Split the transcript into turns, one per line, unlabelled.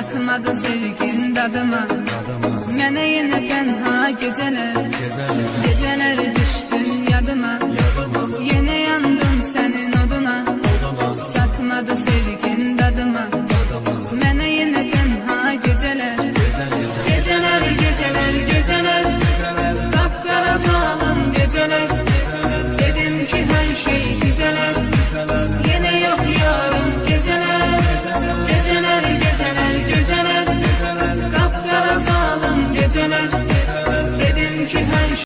çatmadı sevgin dadıma. Mənə yenə tənha gecələr, gecələr düşdün yadıma. Yenə yandım sənin oduna, çatmadı sevgin dadıma. Mənə yenə tənha gecələr, gecələr, gecələr, gecələr, qapqara zalım gecələr. Dedim ki hər şey güzələr, yenə yox yarım gecələr. Gecələr, gecələr, gecələr, qapqara zalım gecələr. Dedim ki hər